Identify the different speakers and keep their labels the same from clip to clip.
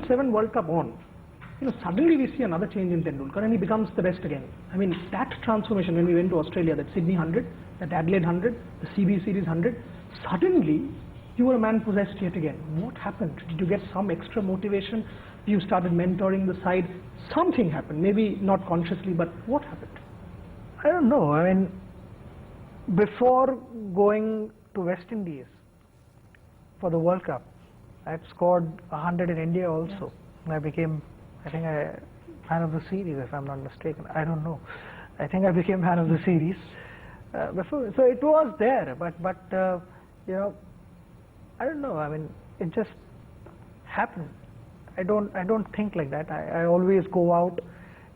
Speaker 1: 2007 World Cup on, suddenly we see another change in Tendulkar and he becomes the best again. I mean, that transformation when we went to Australia, that Sydney 100, that Adelaide 100, the CB Series 100, suddenly you were a man possessed yet again. What happened? Did you get some extra motivation? You started mentoring the side? Something happened, maybe not consciously, but what happened?
Speaker 2: I don't know. I mean, before going to West Indies for the World Cup, I had scored 100 in India also. Yeah. I became, I think, fan of the series, if I'm not mistaken. I don't know. I think I became fan of the series before. So it was there, but you know, I don't know. I mean, it just happened. I don't think like that. I always go out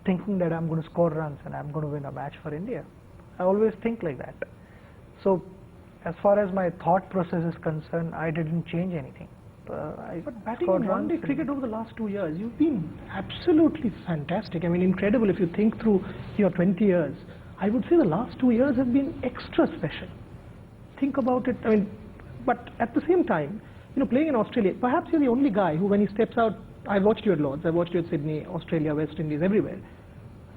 Speaker 2: thinking that I'm going to score runs and I'm going to win a match for India. I always think like that. So as far as my thought process is concerned, I didn't change anything.
Speaker 1: But batting in one-day cricket over the last 2 years, you've been absolutely fantastic. I mean, incredible if you think through your 20 years. I would say the last 2 years have been extra special. Think about it. I mean, but at the same time, playing in Australia, perhaps you're the only guy who, when he steps out, I watched you at Lords, I watched you at Sydney, Australia, West Indies, everywhere.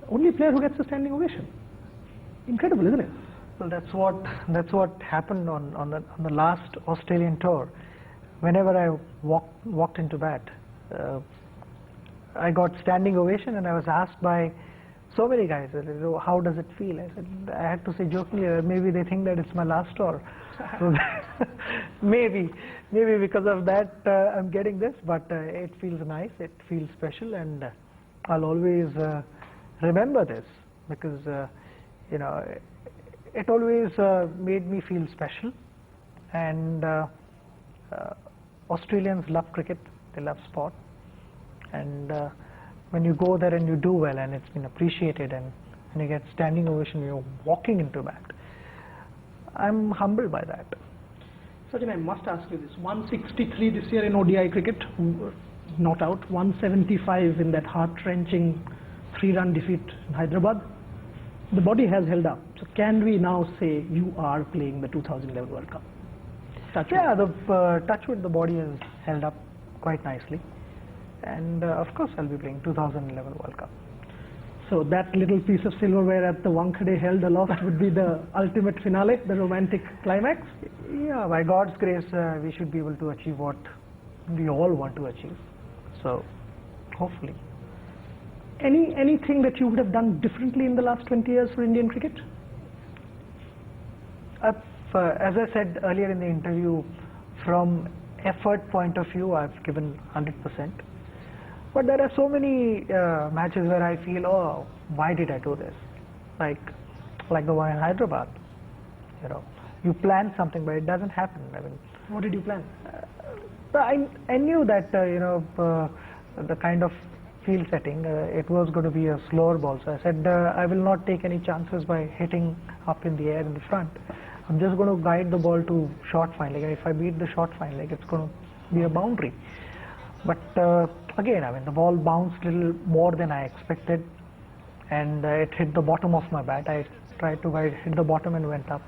Speaker 1: Only player who gets a standing ovation. Incredible, isn't it?
Speaker 2: Well, that's what happened on the last Australian tour. Whenever I walked into bat, I got standing ovation, and I was asked by so many guys, how does it feel? I said, I had to say jokingly, maybe they think that it's my last tour. So maybe because of that I'm getting this, but it feels nice, it feels special, and I'll always remember this because it always made me feel special. And Australians love cricket, they love sport, and when you go there and you do well and it's been appreciated and you get standing ovation, you're walking into bat, I'm humbled by that.
Speaker 1: Sachin, I must ask you this, 163 this year in ODI cricket, not out, 175 in that heart-wrenching 3-run defeat in Hyderabad. The body has held up, so can we now say you are playing the 2011 World Cup?
Speaker 2: Yeah, the touch with the body has held up quite nicely, and of course I'll be playing 2011 World Cup.
Speaker 1: So that little piece of silverware at the Wankhede held aloft would be the ultimate finale, the romantic climax?
Speaker 2: Yeah, by God's grace we should be able to achieve what we all want to achieve, so hopefully.
Speaker 1: Anything that you would have done differently in the last 20 years for Indian cricket?
Speaker 2: As I said earlier in the interview, from effort point of view, I've given 100%. But there are so many matches where I feel, oh, why did I do this? Like the one in Hyderabad. You plan something, but it doesn't happen. I mean,
Speaker 1: what did you plan?
Speaker 2: I knew that the kind of field setting, it was going to be a slower ball. So I said, I will not take any chances by hitting up in the air in the front. I'm just going to guide the ball to short fine leg. If I beat the short fine leg, it's going to be a boundary. But again, I mean, the ball bounced a little more than I expected, and it hit the bottom of my bat. I tried to hit the bottom and went up.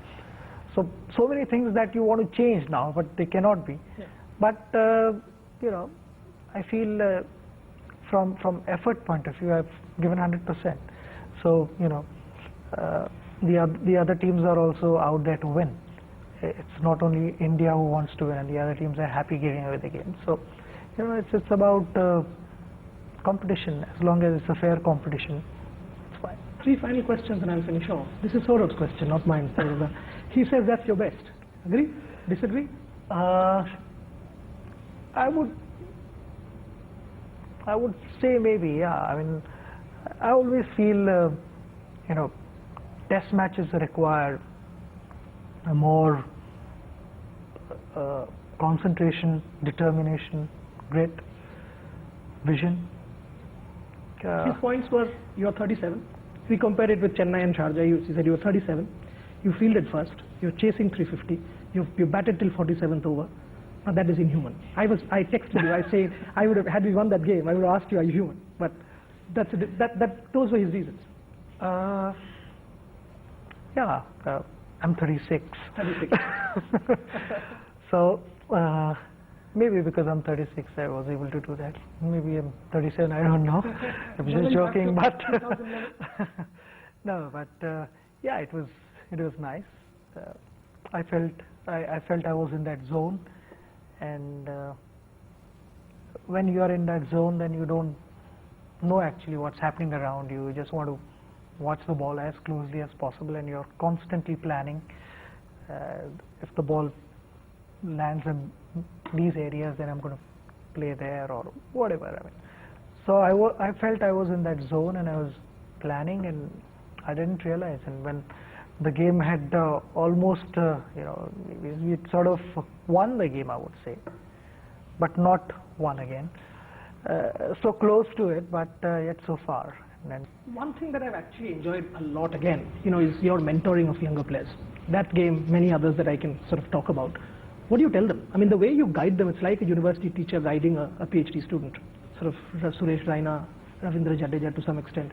Speaker 2: So many things that you want to change now, but they cannot be. Yeah. But I feel from effort point of view, I've given 100%. So the other teams are also out there to win. It's not only India who wants to win, and the other teams are happy giving away the game. So it's about competition. As long as it's a fair competition, it's fine.
Speaker 1: 3 final questions and I'll finish off. This is Saurav's question, not mine. He says that's your best. Agree? Disagree?
Speaker 2: I would say maybe, yeah. I mean, I always feel, test matches require a more concentration, determination, grit, vision.
Speaker 1: His points were, you're 37. We compared it with Chennai and Sharjah. He said you were 37. You fielded first. You're chasing 350. You batted till 47th over. Now that is inhuman. I texted you. I say I would have, had we won that game, I would have asked you, are you human? But those were his reasons.
Speaker 2: Yeah, I'm 36.
Speaker 1: 36.
Speaker 2: So Maybe because I'm 36, I was able to do that. Maybe I'm 37, I don't know. I'm just joking, but no, but yeah, it was nice. I felt I was in that zone, and when you are in that zone, then you don't know actually what's happening around you. You just want to watch the ball as closely as possible, and you're constantly planning. If the ball lands in these areas, then I'm going to play there or whatever. I mean, so I felt I was in that zone, and I was planning, and I didn't realize. And when the game had almost, we sort of won the game, I would say, but not won again. So close to it, but yet so far. And
Speaker 1: one thing that I've actually enjoyed a lot again, is your mentoring of younger players. That game, many others that I can sort of talk about. What do you tell them? I mean, the way you guide them, it's like a university teacher guiding a PhD student, sort of Suresh Raina, Ravindra Jadeja to some extent,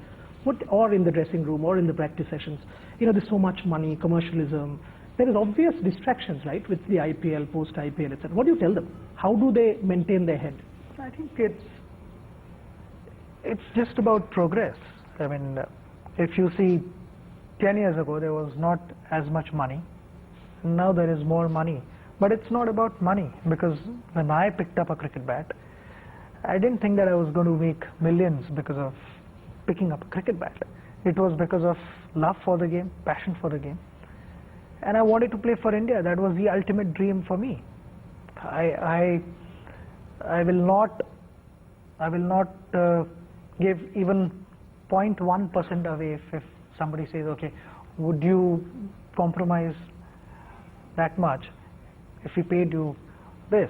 Speaker 1: or in the dressing room or in the practice sessions. There's so much money, commercialism. There is obvious distractions, right, with the IPL, post-IPL, etc. What do you tell them? How do they maintain their head?
Speaker 2: I think it's just about progress. I mean, if you see 10 years ago, there was not as much money. Now there is more money. But it's not about money, because when I picked up a cricket bat, I didn't think that I was going to make millions because of picking up a cricket bat. It was because of love for the game, passion for the game. And I wanted to play for India. That was the ultimate dream for me. I will not give even 0.1% away if somebody says, okay, would you compromise that much if we paid you this?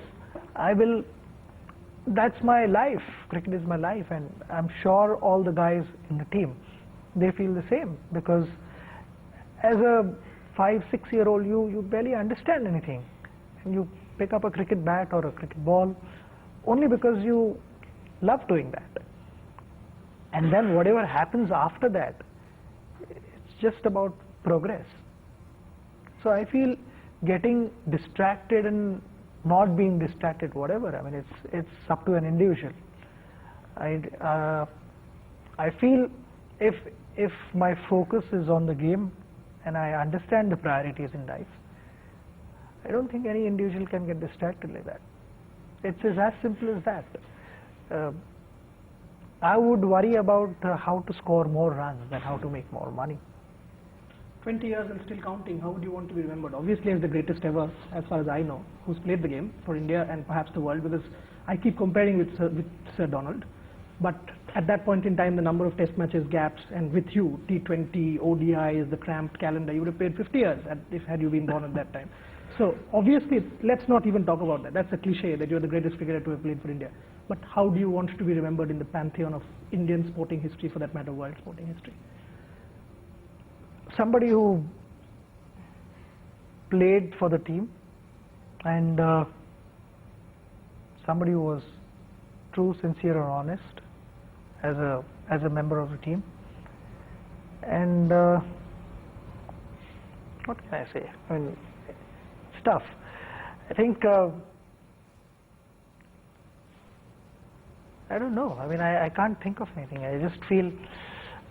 Speaker 2: That's my life. Cricket is my life, and I'm sure all the guys in the team, they feel the same, because as a 5-6-year-old, you barely understand anything, and you pick up a cricket bat or a cricket ball only because you love doing that. And then whatever happens after that, it's just about progress. So I feel getting distracted and not being distracted, whatever, I mean, it's up to an individual. I feel if my focus is on the game and I understand the priorities in life, I don't think any individual can get distracted like that. It's as simple as that. I would worry about how to score more runs than how to make more money.
Speaker 1: 20 years and still counting, how would you want to be remembered? Obviously as the greatest ever, as far as I know, who's played the game for India and perhaps the world, because I keep comparing with Sir Donald. But at that point in time, the number of test matches, gaps, and with you, T20, ODIs, the cramped calendar, you would have played 50 years had you been born at that time. So obviously, let's not even talk about that. That's a cliche that you're the greatest cricketer to have played for India. But how do you want to be remembered in the pantheon of Indian sporting history, for that matter, world sporting history?
Speaker 2: Somebody who played for the team, and somebody who was true, sincere, and honest as a member of the team. And what can I say? I mean, it's tough. I think I don't know. I mean, I can't think of anything. I just feel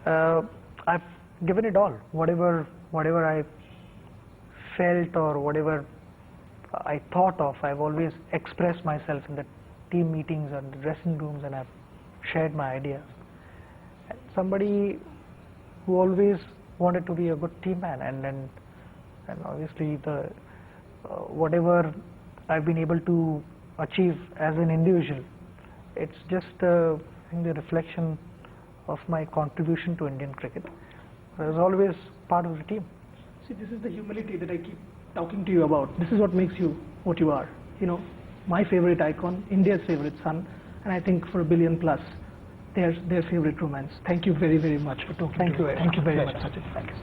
Speaker 2: I've given it all. Whatever I felt or whatever I thought of, I've always expressed myself in the team meetings and the dressing rooms, and I've shared my ideas. And somebody who always wanted to be a good team man, and obviously the whatever I've been able to achieve as an individual, it's just I think the reflection of my contribution to Indian cricket. I was always part of the team.
Speaker 1: See, this is the humility that I keep talking to you about. This is what makes you what you are. My favorite icon, India's favorite son, and I think for 1 billion plus, their favorite romance. Thank you very, very much for talking to me.
Speaker 2: Thank you very much.
Speaker 1: Sachin. Thank you.